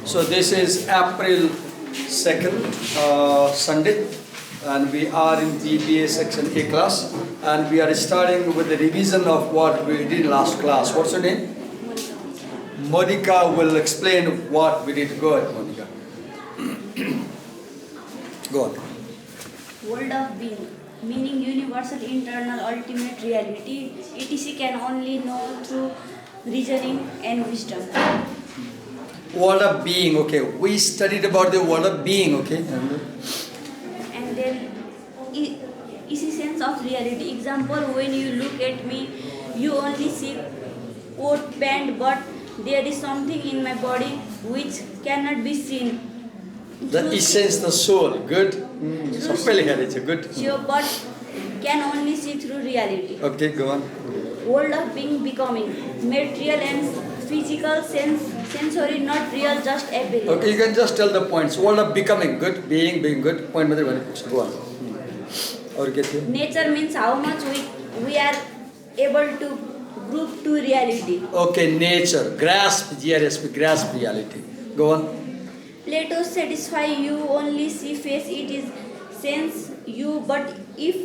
So this is April 2nd, Sunday, and we are in BBA section A class, and we are starting with the revision of what we did last class. What's your name? Monica will explain what we did. Go ahead, Monica. Go on. World of being, meaning universal, internal, ultimate reality, etc. can only know through reasoning and wisdom. World of being, okay. We studied about the world of being, okay. And then essence of reality. Example, when you look at me, you only see coat, pant, but there is something in my body which cannot be seen. The essence, the soul, good. Good. Sure, but can only see through reality. Okay, go on. World of being, becoming, material and physical, sensory, not real, just ability. Okay, you can just tell the points. World of becoming, good. Being good. Point में go on. और क्या थी? Nature means how much we are able to group to reality. Okay, nature. Grasp, grasp reality. Go on. Plato satisfy you only see face, it is sense you, but if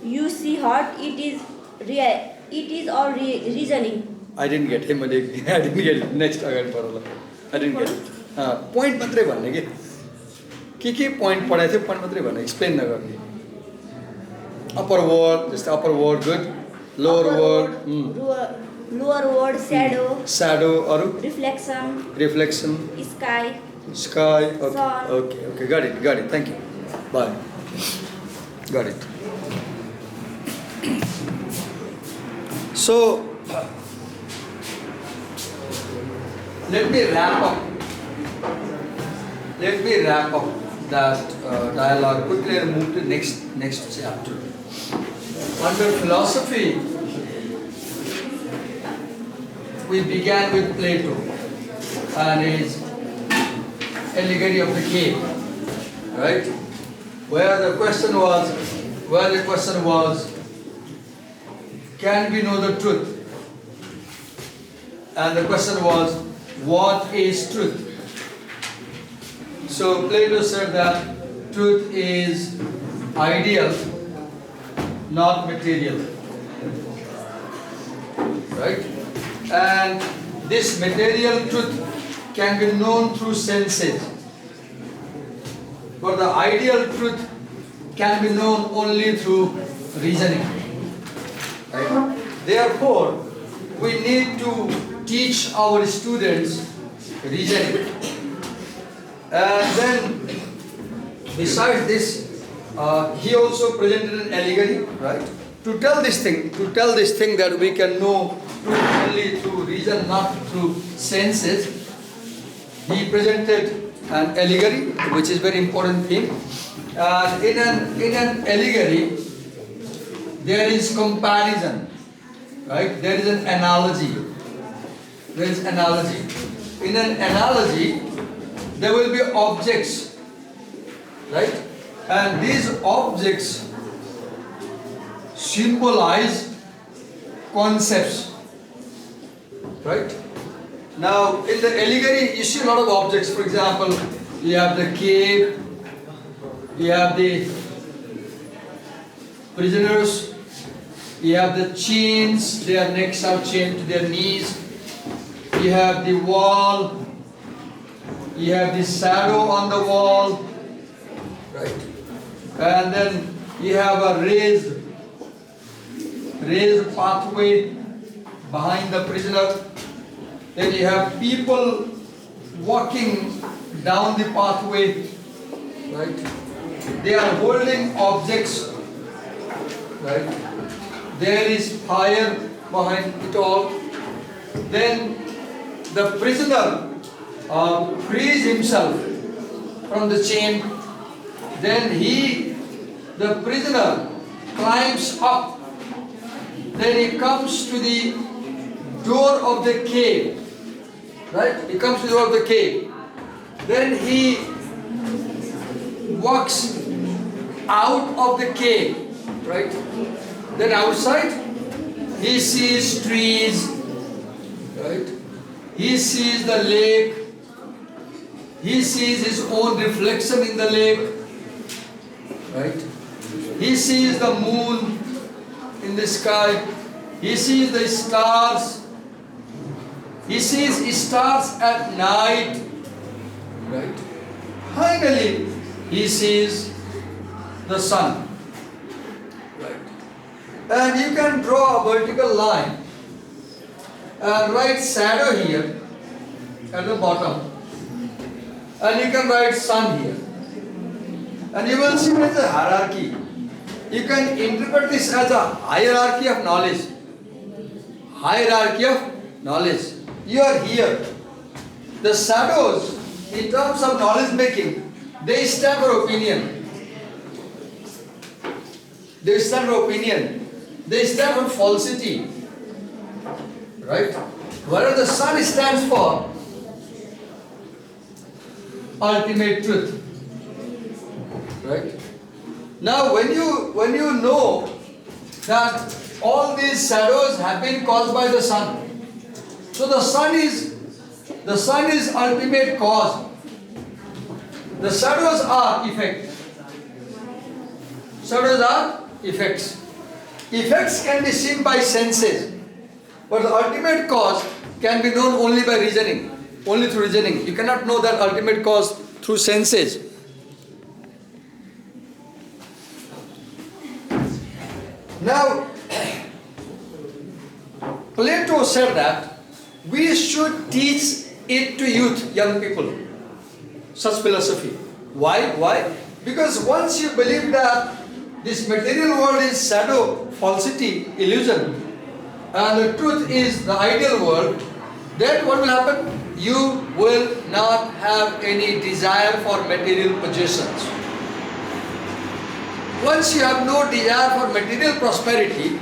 you see heart, it is real, it is all reasoning. I didn't get him. I didn't get it. Next, I didn't get it. Point मात्रै भन्ने के point पढाएको थियो point मात्रै भन्ने explain नगर्ने. Upper word, just upper word, good. Lower word, lower word, shadow, अरु reflection, sky, okay, sun. okay, got it. Thank you. Bye. Got it. So, let me wrap up that dialogue quickly and move to next chapter. Under philosophy, we began with Plato and his allegory of the cave, right? Where the question was, can we know the truth? And the question was, what is truth? So Plato said that truth is ideal, not material, right? And this material truth can be known through senses, but the ideal truth can be known only through reasoning, right? Therefore, we need to teach our students reasoning. And then, besides this, he also presented an allegory, right? To tell this thing that we can know only through reason, not through senses. He presented an allegory, which is very important thing. In an allegory, there is comparison, right? There is an analogy. In an analogy, there will be objects, right? And these objects symbolize concepts, right? Now, in the allegory, you see a lot of objects. For example, you have the cave, you have the prisoners, you have the chains, their necks are chained to their knees, you have the wall, you have the shadow on the wall, right? And then you have a raised pathway behind the prisoner. Then you have people walking down the pathway, right? They are holding objects, right? There is fire behind it all. Then the prisoner frees himself from the chain. Then the prisoner climbs up. Then he comes to the door of the cave. Right? He comes to the door of the cave. Then he walks out of the cave. Right? Then outside, he sees trees. Right? He sees the lake. he sees his own reflection in the lake, right? He sees the moon in the sky. He sees the stars. He sees stars at night, right? Finally, he sees the sun, right? And you can draw a vertical line and write shadow here at the bottom, and you can write sun here, and you will see there is a hierarchy. You can interpret this as a hierarchy of knowledge. Hierarchy of knowledge. You are here. The shadows, in terms of knowledge making, they stand for opinion. They stand for opinion. They stand for falsity. Right? Whereas the sun stands for ultimate truth. Right? Now when you know that all these shadows have been caused by the sun, so the sun is ultimate cause. The shadows are effect. Shadows are effects. Effects can be seen by senses, but the ultimate cause can be known only by reasoning, only through reasoning. You cannot know that ultimate cause through senses. Now, Plato said that we should teach it to youth, young people, such philosophy. Why? Why? Because once you believe that this material world is shadow, falsity, illusion, and the truth is the ideal world, then what will happen? You will not have any desire for material possessions. Once you have no desire for material prosperity,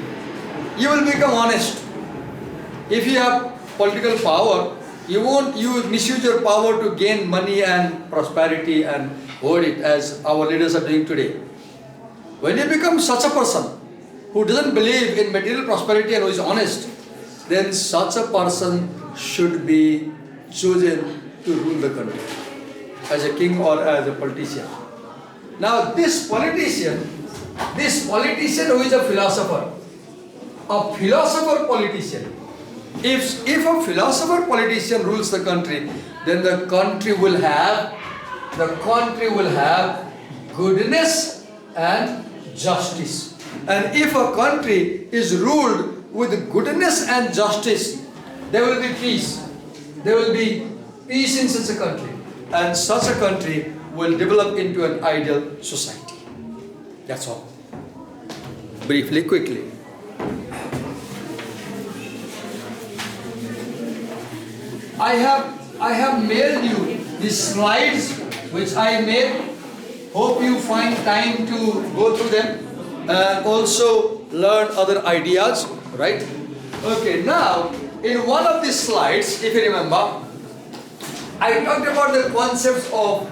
you will become honest. If you have political power, you won't misuse your power to gain money and prosperity and hoard it as our leaders are doing today. When you become such a person who doesn't believe in material prosperity and who is honest, then such a person should be chosen to rule the country as a king or as a politician. Now this politician who is a philosopher politician, if a philosopher politician rules the country, then the country will have goodness and justice. And if a country is ruled with goodness and justice, there will be peace. There will be peace in such a country, and such a country will develop into an ideal society. That's all. Briefly, quickly. I have mailed you these slides which I made. Hope you find time to go through them and also learn other ideas, right? Okay, now in one of these slides, if you remember, I talked about the concepts of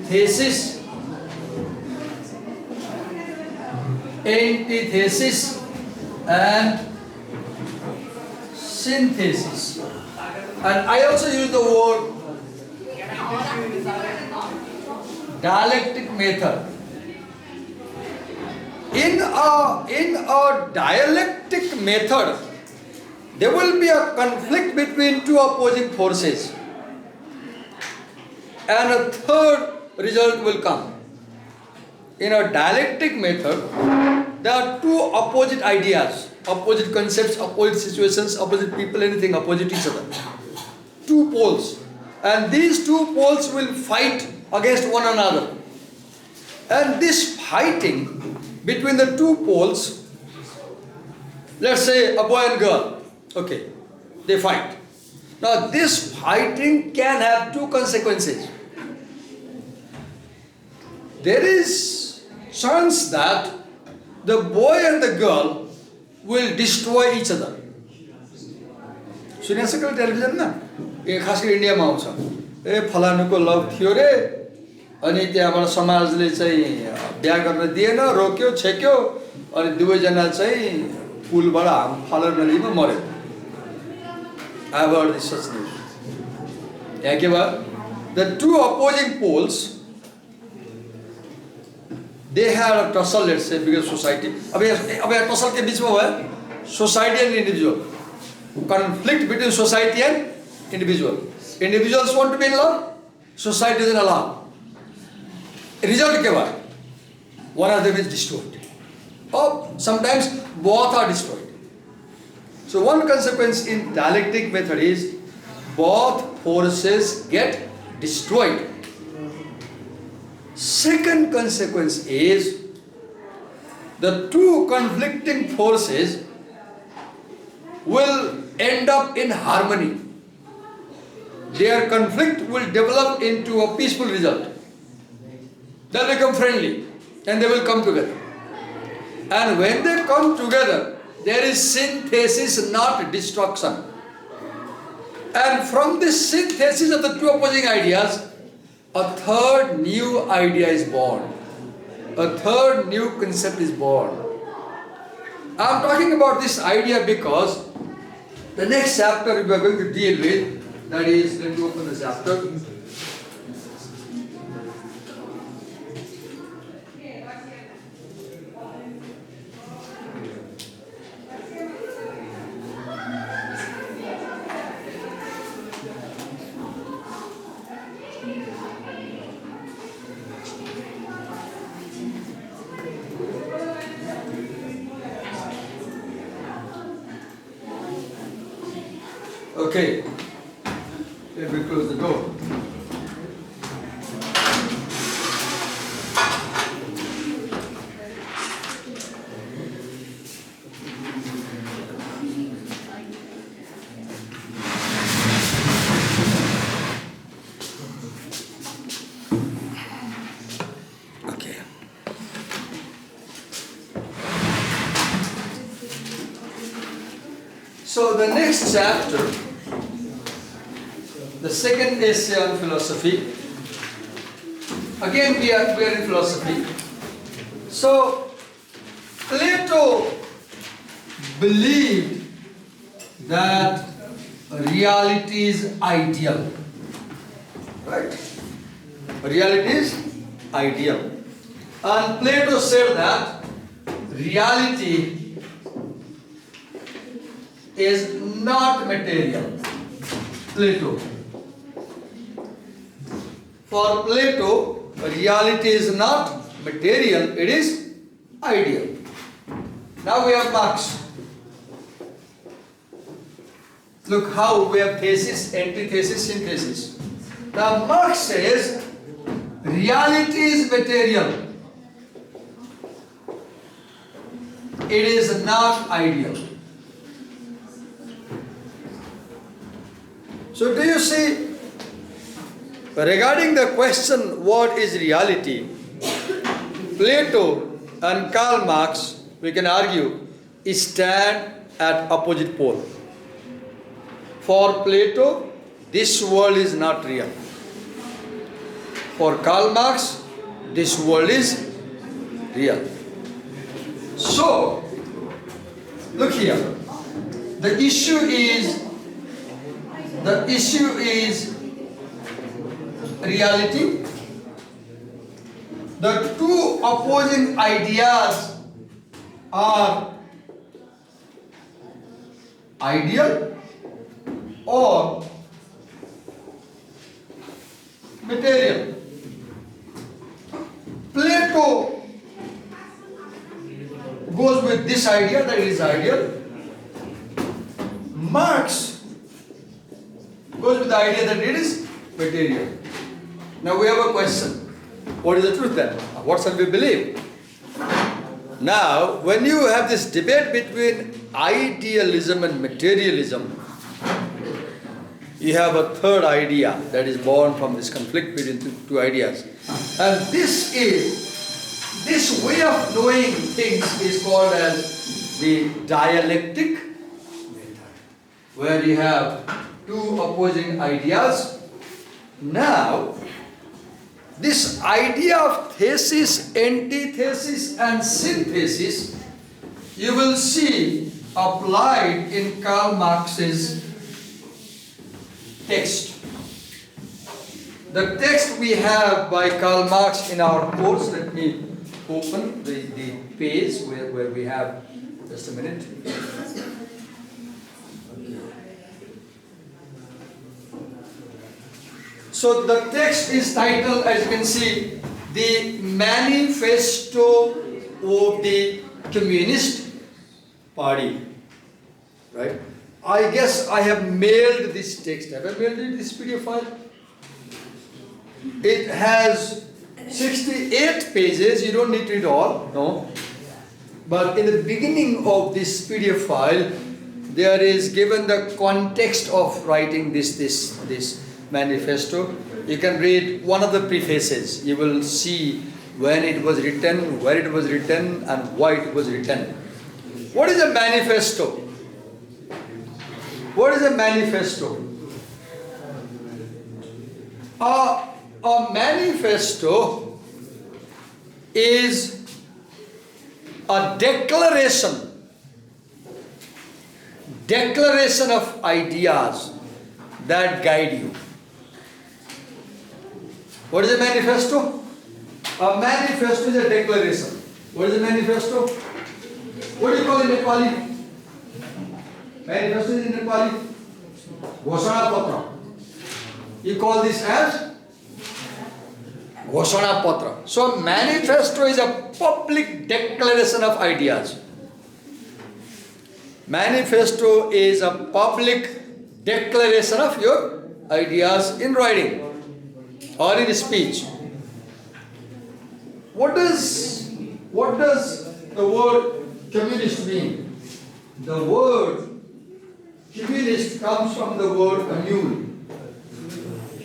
thesis, antithesis, and synthesis. And I also use the word dialectic method. In a dialectic method, there will be a conflict between two opposing forces, and a third result will come. In a dialectic method, there are two opposite ideas, opposite concepts, opposite situations, opposite people, anything opposite each other. Two poles. And these two poles will fight against one another. And this fighting between the two poles, let's say a boy and girl, okay, they fight. Now this fighting can have two consequences. There is chance that the boy and the girl will destroy each other. सुनिया सकल television ना ए खास गरी इन्डियामा आउँछ ए फलानुको लभ थियो रे अनि त्यहाँबाट समाजले चाहिँ बिहा गर्न दिएन रोक्यो छेक्यो अनि दुवैजना चाहिँ पुलबाट फालर नदीमा मर्यो। I have heard this such news. The two opposing poles, they had a tussle, let's say, because society. अब tussle के बीच में हुआ है society and individual. Conflict between society and individual. Individuals want to be in love, society doesn't allow. Result क्या हुआ? One of them is destroyed. Or sometimes both are destroyed. So one consequence in dialectic method is both forces get destroyed. Second consequence is the two conflicting forces will end up in harmony. Their conflict will develop into a peaceful result. They'll become friendly and they will come together. And when they come together, there is synthesis, not destruction. And from this synthesis of the two opposing ideas, a third new idea is born. A third new concept is born. I am talking about this idea because the next chapter we are going to deal with, that is, let me open the chapter. Okay, let me close the door. Okay. So the next chapter, the second essay on philosophy. Again, we are in philosophy. So, Plato believed that reality is ideal. Right? Reality is ideal. And Plato said that reality is not material. Plato. For Plato, reality is not material, it is ideal. Now we have Marx. Look how we have thesis, antithesis, synthesis. Now Marx says reality is material. It is not ideal. So do you see, regarding the question what is reality, Plato and Karl Marx, we can argue, stand at opposite pole. For Plato, this world is not real. For Karl Marx, this world is real. So, look here. The issue is reality. The two opposing ideas are ideal or material. Plato goes with this idea that it is ideal. Marx goes with the idea that it is material. Now we have a question. What is the truth then? What shall we believe? Now, when you have this debate between idealism and materialism, you have a third idea that is born from this conflict between two ideas. And this way of knowing things is called as the dialectic method, where you have two opposing ideas. Now, this idea of thesis, antithesis and synthesis, you will see applied in Karl Marx's text. The text we have by Karl Marx in our course, let me open the page where we have, just a minute. So the text is titled, as you can see, the Manifesto of the Communist Party. Right? I guess I have mailed this text. Have I mailed it, this PDF file? It has 68 pages. You don't need to read all, no. But in the beginning of this PDF file, there is given the context of writing this manifesto. You can read one of the prefaces. You will see when it was written, where it was written, and why it was written. What is a manifesto? What is a manifesto? A manifesto is a declaration of ideas that guide you. What is a manifesto? A manifesto is a declaration. What is a manifesto? What do you call it in Nepali? Manifesto is in Nepali. Ghoshana Patra. You call this as Ghoshana Patra. So manifesto is a public declaration of ideas. Manifesto is a public declaration of your ideas in writing or in speech. What does the word communist mean? The word communist comes from the word commune.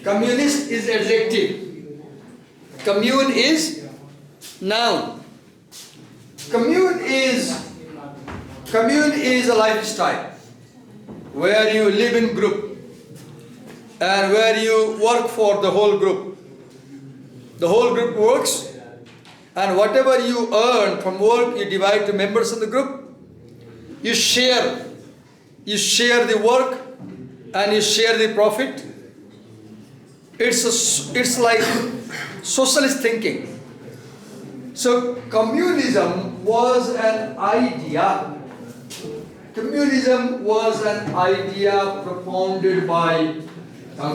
Communist is adjective. Commune is noun. Commune is a lifestyle where you live in group and where you work for the whole group. The whole group works, and whatever you earn from work you divide to members of the group. You share the work and you share the profit. It's like socialist thinking. So communism was an idea. Communism was an idea propounded by Karl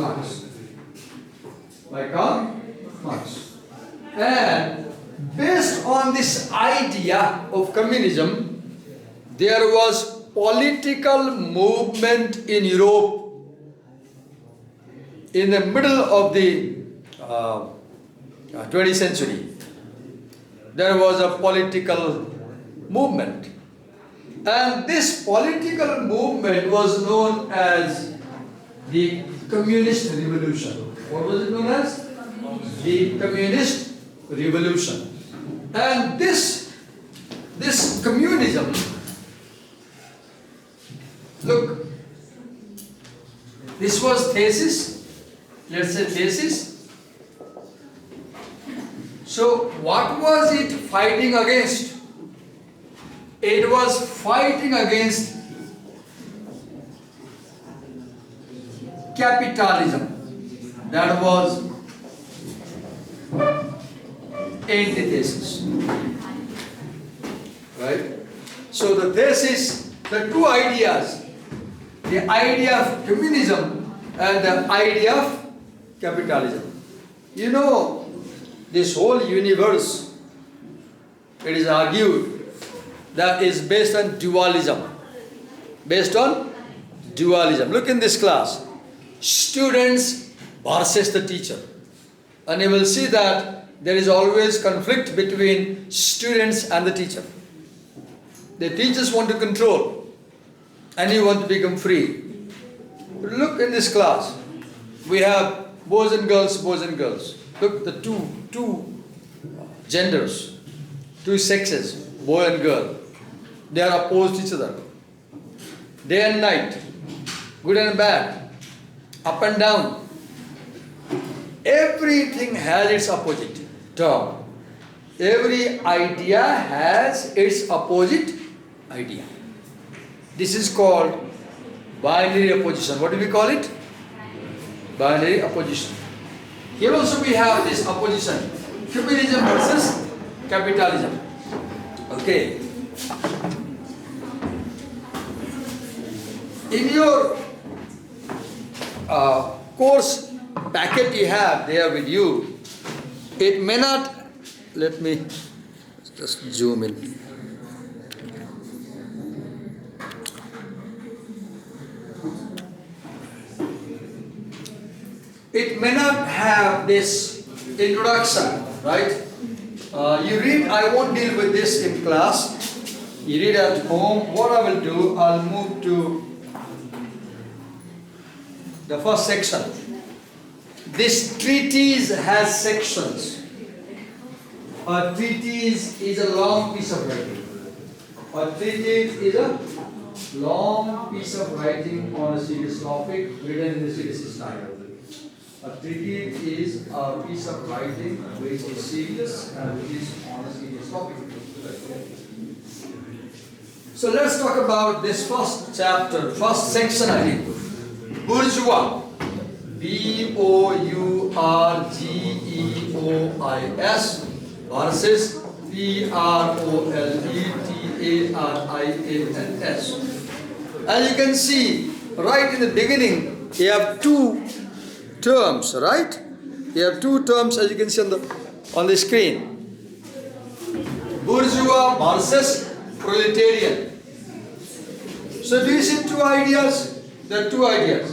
Marx. And based on this idea of communism, there was political movement in Europe in the middle of the 20th century. There was a political movement, and this political movement was known as the Communist Revolution. What was it known as? The Communist Revolution. And this communism, look, this was thesis, let's say thesis. So what was it fighting against? It was fighting against capitalism. That was antithesis. Right? So the thesis, the two ideas, the idea of communism and the idea of capitalism. You know, this whole universe, it is argued, that is based on dualism. Based on dualism. Look in this class. Students versus the teacher. And you will see that there is always conflict between students and the teacher. The teachers want to control and you want to become free. Look in this class. We have boys and girls, boys and girls. Look, the two genders, two sexes, boy and girl. They are opposed to each other. Day and night, good and bad, up and down. Everything has its opposite term. Every idea has its opposite idea. This is called binary opposition. What do we call it? Binary opposition. Here also we have this opposition, communism versus capitalism. Okay. In your course packet you have there with you, it may not, let me just zoom in. It may not have this introduction, right? You read, I won't deal with this in class. You read at home. What I will do, I'll move to the first section. This treatise has sections. A treatise is a long piece of writing. A treatise is a long piece of writing on a serious topic written in the serious style. A treatise is a piece of writing which is serious and which is on a serious topic. So let's talk about this first chapter, first section I think. Bourgeois. B-O-U-R-G-E-O-I-S versus P-R-O-L-E-T-A-R-I-A-N-S. As you can see, right in the beginning, you have two terms, right? You have two terms as you can see on the screen. Bourgeois versus proletarian. So do you see two ideas? There are two ideas.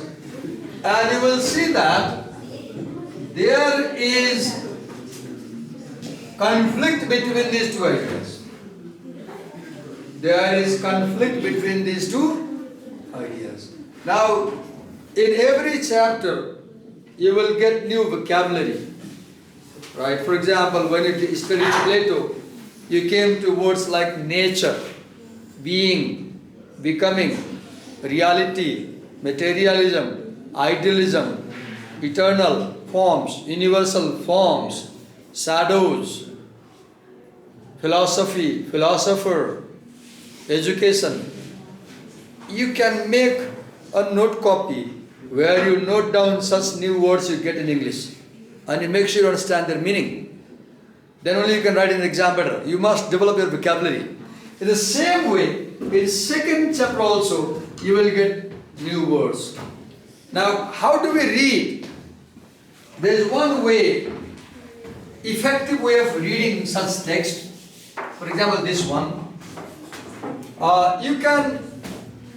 And you will see that there is conflict between these two ideas. There is conflict between these two ideas. Now, in every chapter, you will get new vocabulary. Right? For example, when you studied Plato, you came to words like nature, being, becoming, reality, materialism, idealism, eternal forms, universal forms, shadows, philosophy, philosopher, education. You can make a note copy where you note down such new words you get in English and you make sure you understand their meaning. Then only you can write an exam better. You must develop your vocabulary. In the same way, in second chapter also, you will get new words. Now, how do we read? There is one way, effective way of reading such text. For example, this one.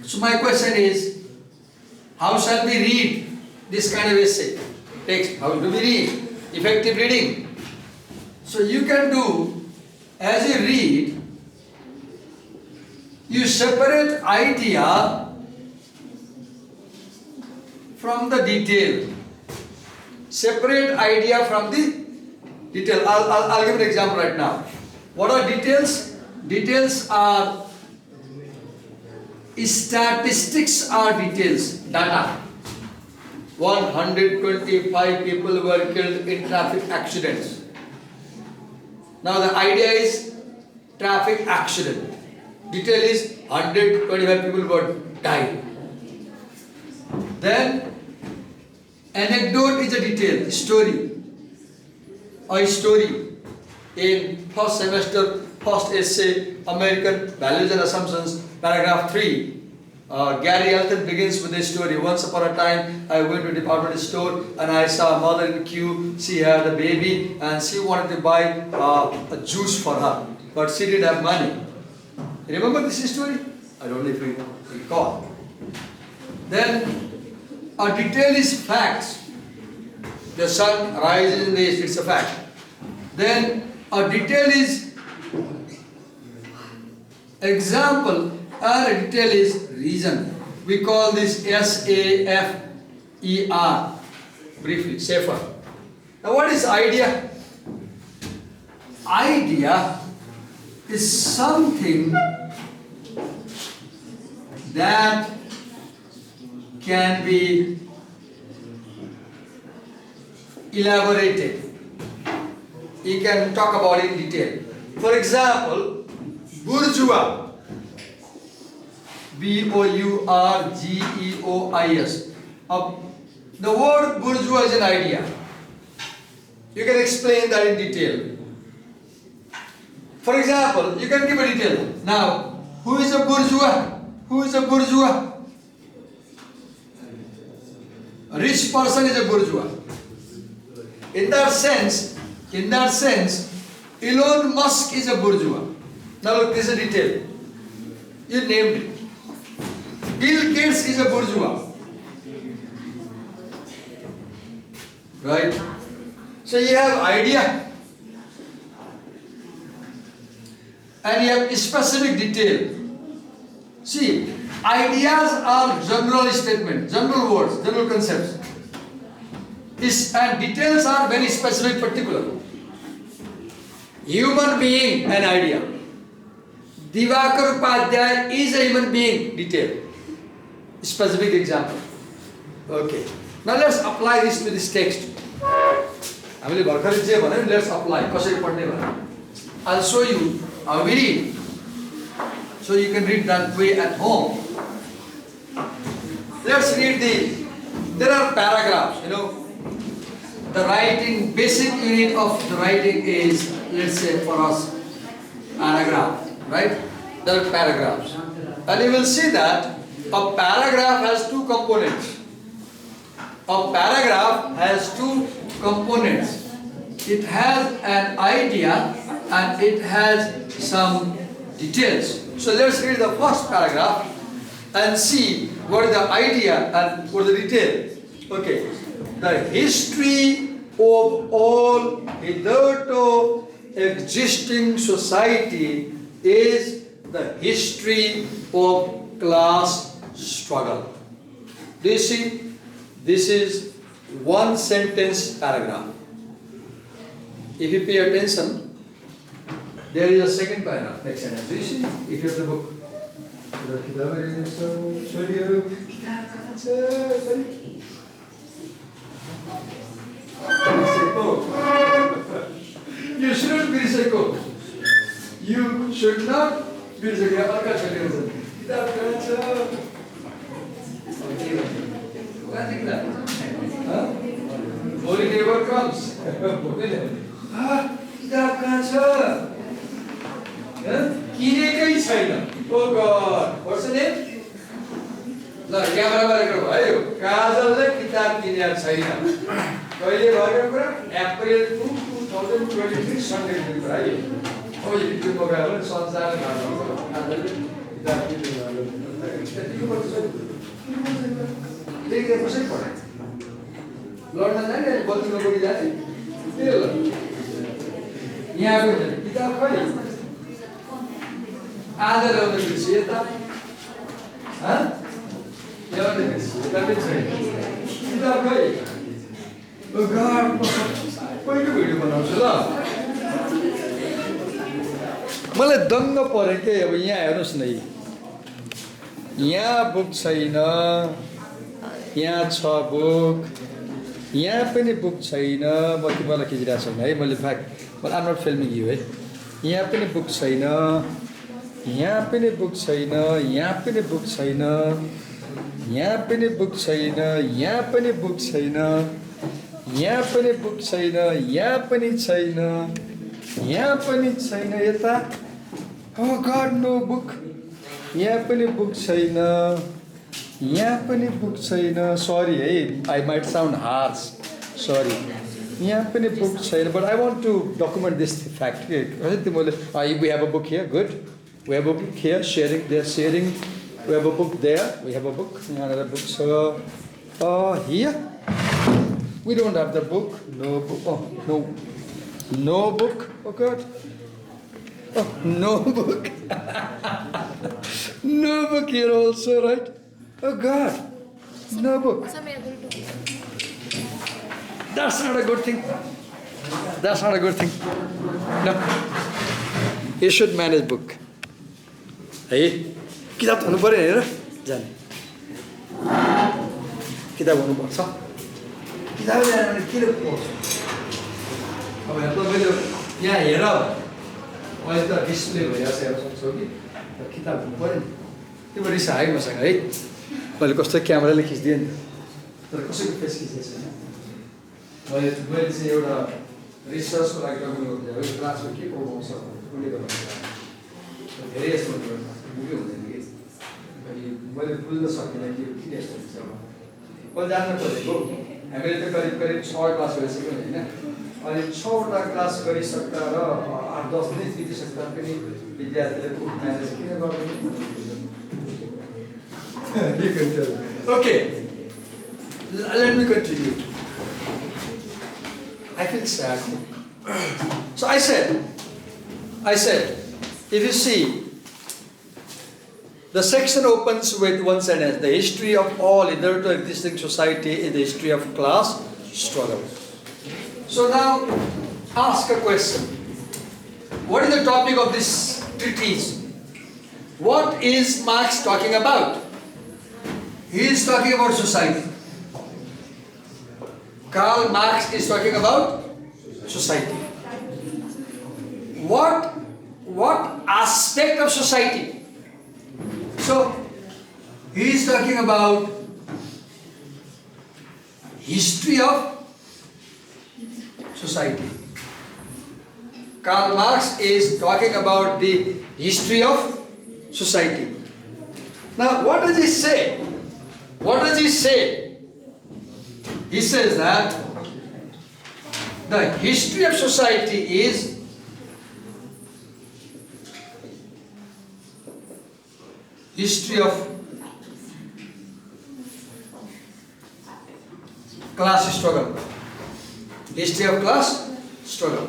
So my question is, how shall we read this kind of essay? Text, how do we read? Effective reading. So you can do, as you read, you separate idea from the detail. Separate idea from the detail. I'll give an example right now. What are details? Details are, statistics are details, data. 125 people were killed in traffic accidents. Now the idea is traffic accident. Detail is 125 people were died. Then anecdote is a detail, story. A story in first semester, first essay, American Values and Assumptions, paragraph 3. Gary Elton begins with this story. Once upon a time, I went to a department store and I saw a mother in queue. She had a baby and she wanted to buy a juice for her, but she didn't have money. Remember this story? I don't know if you recall. Then a detail is facts. The sun rises in the east, it's a fact. Then a detail is example and a detail is reason. We call this SAFER, briefly, safer. Now what is idea? Idea is something that can be elaborated. You can talk about it in detail. For example, bourgeois. B-O-U-R-G-E-O-I-S. The word bourgeois is an idea. You can explain that in detail. For example, you can give a detail. Now, who is a bourgeois? Who is a bourgeois? A rich person is a bourgeois. In that sense, Elon Musk is a bourgeois. Now look, this is a detail. You named it. Bill Gates is a bourgeois. Right? So you have idea. And you have specific detail. See, ideas are general statements, general words, general concepts. And details are very specific, particular. Human being, an idea. Divakar Upadhyay is a human being, detail. Specific example. Okay. Now let's apply this to this text. Let's apply. I'll show you a way so you can read that way at home. Let's read there are paragraphs, The writing, basic unit of the writing is, let's say for us, paragraph, right? There are paragraphs. And you will see that a paragraph has two components. A paragraph has two components. It has an idea and it has some details. So let's read the first paragraph and see what is the idea and what is the detail. Okay. The history of all hitherto existing society is the history of class struggle. Do you see? This is one sentence paragraph. If you pay attention, there is a second paragraph, next sentence. Do you see? If you have the book. You shouldn't be psycho. You should not be psycho. Holy neighbor comes. Oh God, what's the name? Look, camera April 2, 2023, Sunday. Oh, you did mobile, sons are Lord and what you know that? Yeah, without fighting. Other of the Christian, huh? Never the Christian, without fighting. Oh God, why do we do मलाई दङ्ग परे के अब यहाँ हेर्नुस् न यहाँ book छैन यहाँ छ बुक यहाँ पनि बुक छैन म तिमीलाई खिचिरहेको छैन है मैले आम नट फिल्मिङ यु है यहाँ पनि बुक छैन यहाँ पनि बुक छैन यहाँ पनि बुक छैन यहाँ पनि बुक छैन यहाँ पनि बुक छैन यहाँ पनि बुक छैन यहाँ पनि छैन यहाँ पनि छैन यता Oh God, no book. यहाँ पनि book छैन यहाँ पनि book छैन Sorry, hey, I might sound harsh. Sorry. यहाँ पनि book छैन But I want to document this fact. We have a book here. Good. We have a book here. Sharing. They're sharing. We have a book there. We have a book. Another book. So, here. We don't have the book. No book. Oh, no. No book. Oh God. Oh, no book. No book here also, right? Oh God. No book. That's not a good thing. That's not a good thing. No. You should manage book. Hey, kitab hunu paryo ni हेर जाने किताब हुनु पर्छ किताब ल्याएर मैले के पढ्छु अब यहाँ तपाईले यहाँ हेर अहिले त डिस्प्ले भइरहेछ हेर्न सक्छौ कि किताब हुनु पर्यो नि त्यो रिस आयो मसँग है मैले कस्तो क्यामेराले खिच्दिएँ नि तर कसैको फेस खिचेको छैन मैले चाहिँ एउटा रिसर्चको लागि डकुमेन्ट गर्नु क्लासमा के पढाउँछ उसले गर्नु धेरै यस्तो बुझ्यो हुँदैन कि अनि मैले बुझ्न सकिनँ कि के यस्तो हुन्छ म जान्न खोजेको हामीले त करिब करिब 6 क्लास गरिसक्यौँ होइन अनि 6वटा क्लास गरिसक्दा र 8-10 दिन बितिसक्दा पनि विद्यार्थीले बुक म्यानेज किन गर्दैन okay let me continue. I feel sad. So I said, if you see, the section opens with one sentence: the history of all hitherto existing society is the history of class struggle. So now, ask a question. What is the topic of this treatise? What is Marx talking about? He is talking about society. Karl Marx is talking about society. What aspect of society? So, he is talking about history of society. Karl Marx is talking about the history of society. Now, what does he say? What does he say? He says that the history of society is history of class struggle. History of class struggle.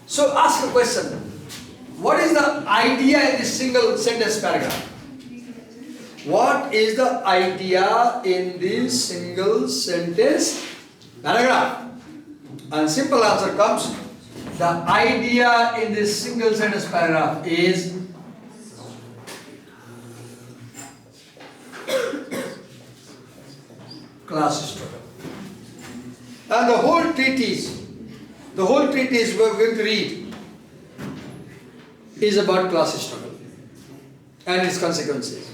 So ask a question. What is the idea in this single sentence paragraph? What is the idea in this single sentence paragraph? And simple answer comes, the idea in this single sentence paragraph is class struggle. And the whole treatise we are going to read is about class struggle and its consequences.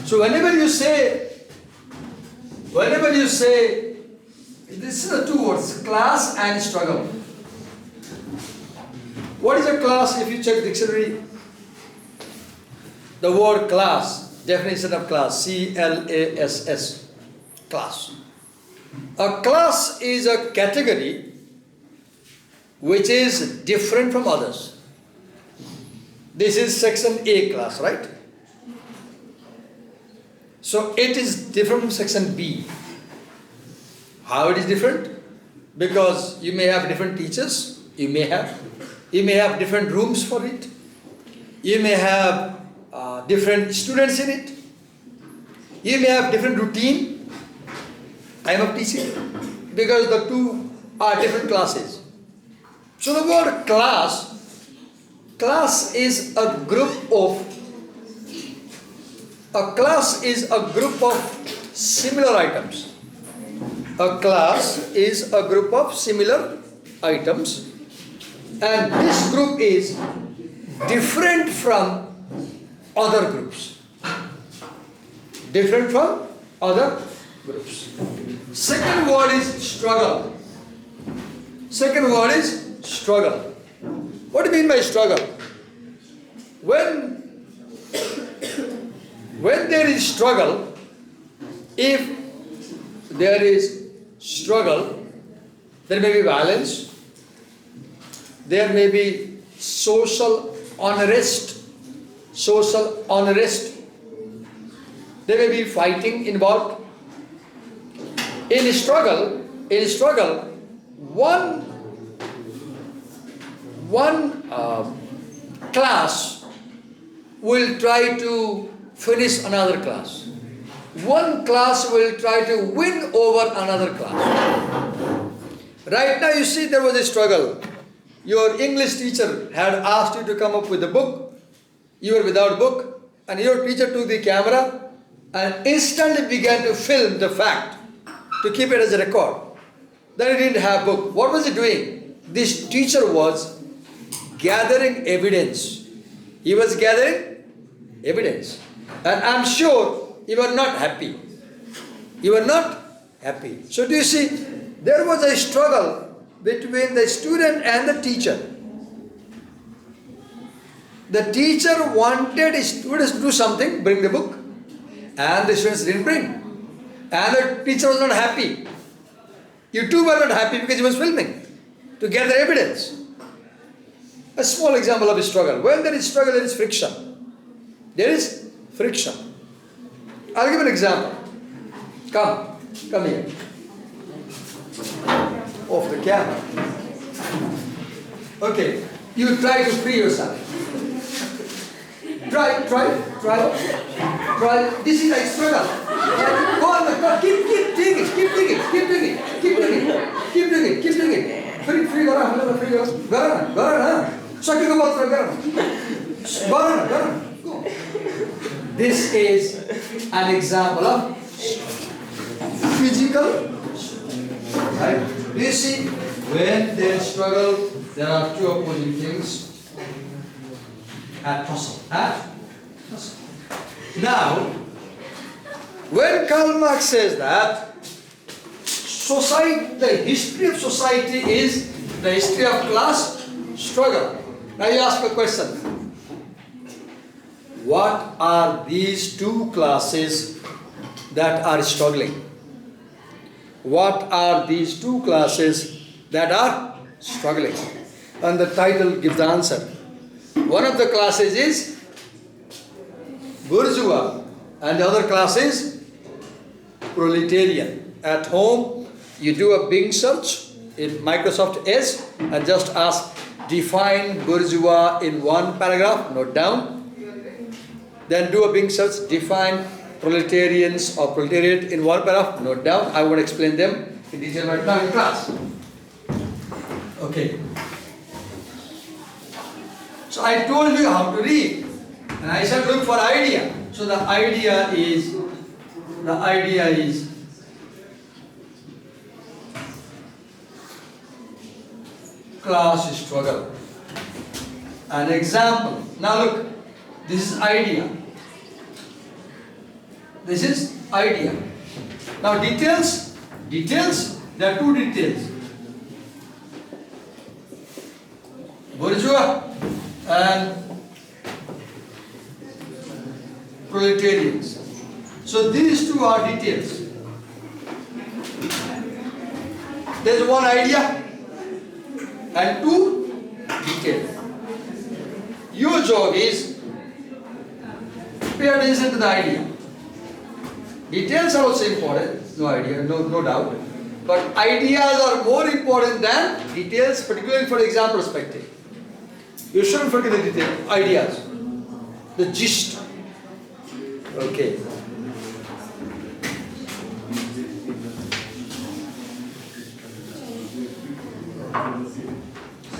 So whenever you say, this is the two words, class and struggle. What is a class? If you check dictionary, the word class, definition of class, C-L-A-S-S, class. A class is a category which is different from others. This is section A class, right? So it is different from section B. How it is different? Because you may have different teachers, you may have different rooms for it, you may have different students in it, you may have different routine, time of teaching, because the two are different classes. So the word class is a group of similar items. A class is a group of similar items, and this group is different from other groups. Different from other groups. Second word is struggle. Second word is struggle. What do you mean by struggle? When there is struggle, if there is struggle, there may be violence, there may be social unrest, there may be fighting involved. In struggle, one class will try to finish another class. One class will try to win over another class. Right now you see there was a struggle. Your English teacher had asked you to come up with a book. You were without book, and your teacher took the camera and instantly began to film the fact to keep it as a record. Then he didn't have book. What was he doing? This teacher was gathering evidence. He was gathering evidence. And I'm sure you were not happy. You were not happy. So do you see, there was a struggle between the student and the teacher. The teacher wanted students to do something, bring the book, and the students didn't bring. And the teacher was not happy. You too were not happy because he was filming to gather evidence. A small example of a struggle. When there is struggle, there is friction. There is friction. I'll give an example. Come here. Off the camera. Okay, you try to free yourself. Try. This is a struggle. Go on, keep digging. Free, Go. This is an example of physical. Right? You see, when there is struggle, there are two opposing things. Now, when Karl Marx says that society, the history of society is the history of class struggle. Now you ask a question. What are these two classes that are struggling? What are these two classes that are struggling? And the title gives the answer. One of the classes is bourgeois and the other class is proletarian. At home, you do a Bing search in Microsoft Edge and just ask define bourgeois in one paragraph, note down. Then do a Bing search, define proletarians or proletariat in one paragraph, note down. I will explain them in detail right now in class. Okay. So I told you how to read. And I said look for idea. So the idea is class struggle. An example. Now look, this is idea. This is idea. Now details, there are two details. Bourgeois and proletarians. So these two are details. There is one idea and two details. Your job is pay attention to the idea. Details are also important, no doubt. But ideas are more important than details, particularly for exam perspective. You shouldn't forget the detail, ideas, the gist. Okay.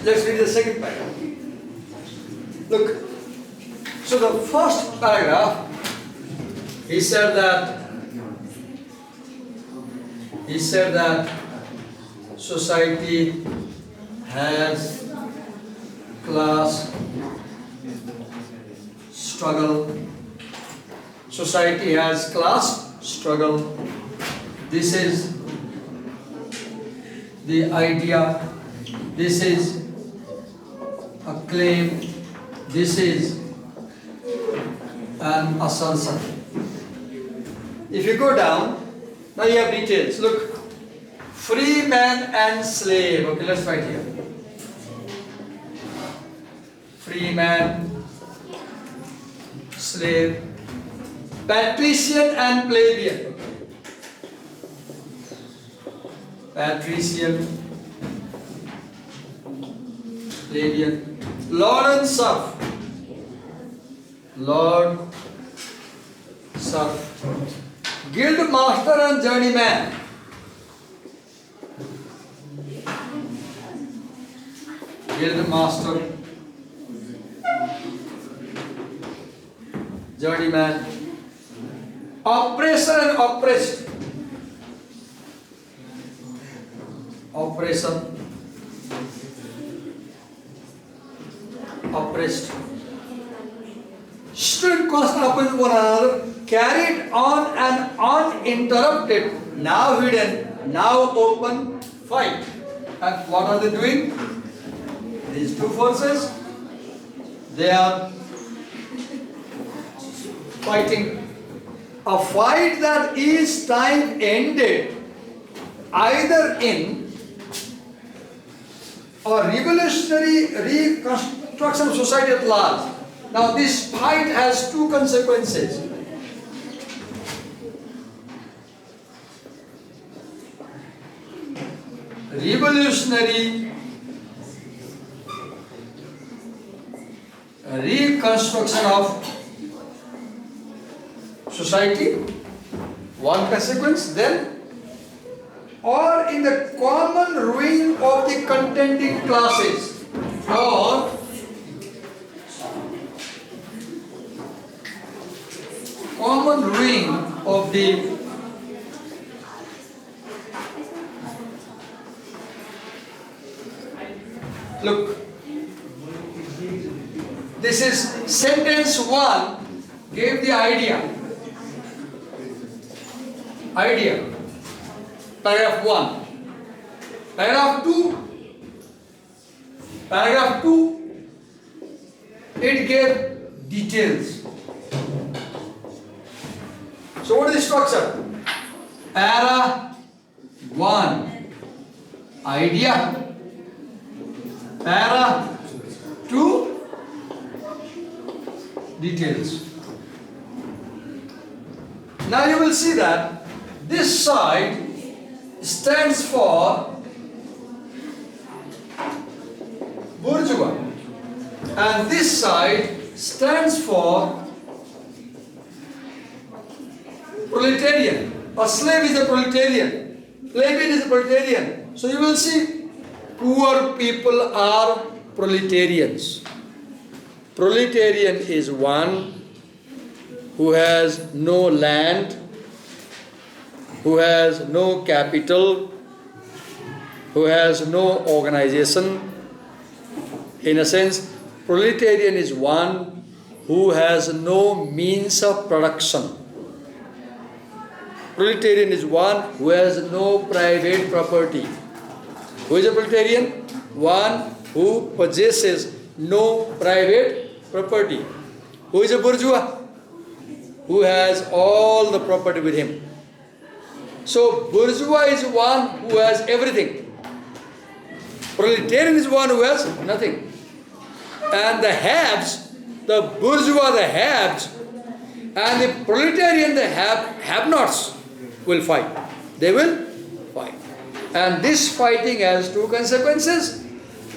Let's read the second paragraph. Look, so the first paragraph, he said that society has class struggle. Society has class struggle. This is the idea. This is a claim. This is an assertion. If you go down, now you have details. Look, free man and slave. Okay, let's write here. Free man, slave, patrician and plebeian. Patrician, plebeian, lord and serf. Lord, serf, guild master and journeyman. Guild master, journeyman, oppressor and oppressed. Oppressor, oppressed. Student constant opposite one another, carried on an uninterrupted, now hidden, now open fight. And what are they doing? These two forces, they are fighting. A fight that is time ended either in a revolutionary reconstruction of society at large. Now this fight has two consequences. Revolutionary reconstruction of society, one consequence, then, or in the common ruin of the contending classes, or common ruin of the look, this is sentence 1 gave the idea. Paragraph 1. Paragraph 2, it gave details. So what is the structure? Para 1, idea. Para 2, details. Now you will see that this side stands for bourgeois and this side stands for proletarian. A slave is a proletarian. Plebeian is a proletarian. So you will see poor people are proletarians. Proletarian is one who has no land, who has no capital, who has no organization. In a sense, proletarian is one who has no means of production. Proletarian is one who has no private property. Who is a proletarian? One who possesses no private property. Who is a bourgeois? Who has all the property with him. So bourgeois is one who has everything. Proletarian is one who has nothing. And the haves, the bourgeois, the haves, and the proletarian, the have-nots will fight. They will fight. And this fighting has two consequences.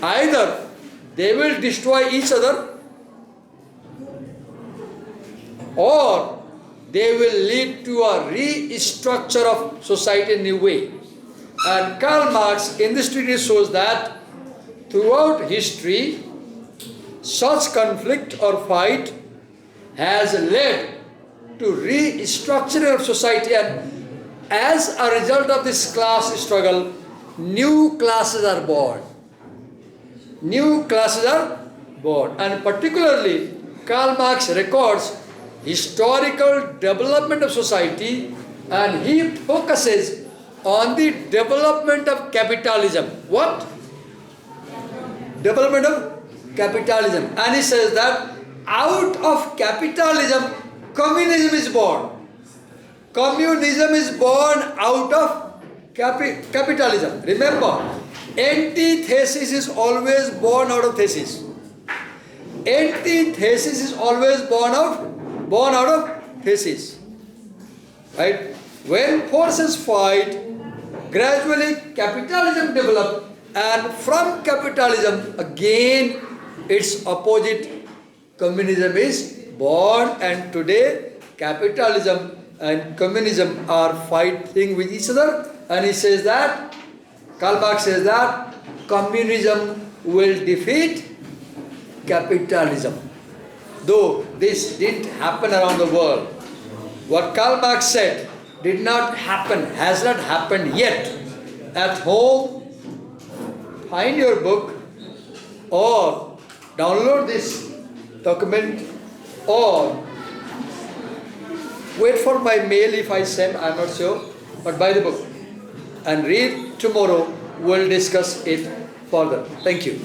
Either they will destroy each other, or they will lead to a restructure of society in a new way. And Karl Marx in this treatise shows that throughout history, such conflict or fight has led to restructuring of society, and as a result of this class struggle, new classes are born. New classes are born. And particularly, Karl Marx records historical development of society, and he focuses on the development of capitalism. What? Development of capitalism. And he says that out of capitalism, communism is born. Communism is born out of capitalism. Remember, antithesis is always born out of thesis. Antithesis is always born out of thesis. Right? When forces fight, gradually capitalism develops, and from capitalism again its opposite, communism, is born. And today capitalism and communism are fighting with each other. And he says that, Karl Marx says that communism will defeat capitalism. Though this didn't happen around the world. What Karl Marx said did not happen, has not happened yet. At home, find your book or download this document or wait for my mail if I send, I'm not sure, but buy the book and read tomorrow we'll discuss it further. Thank you.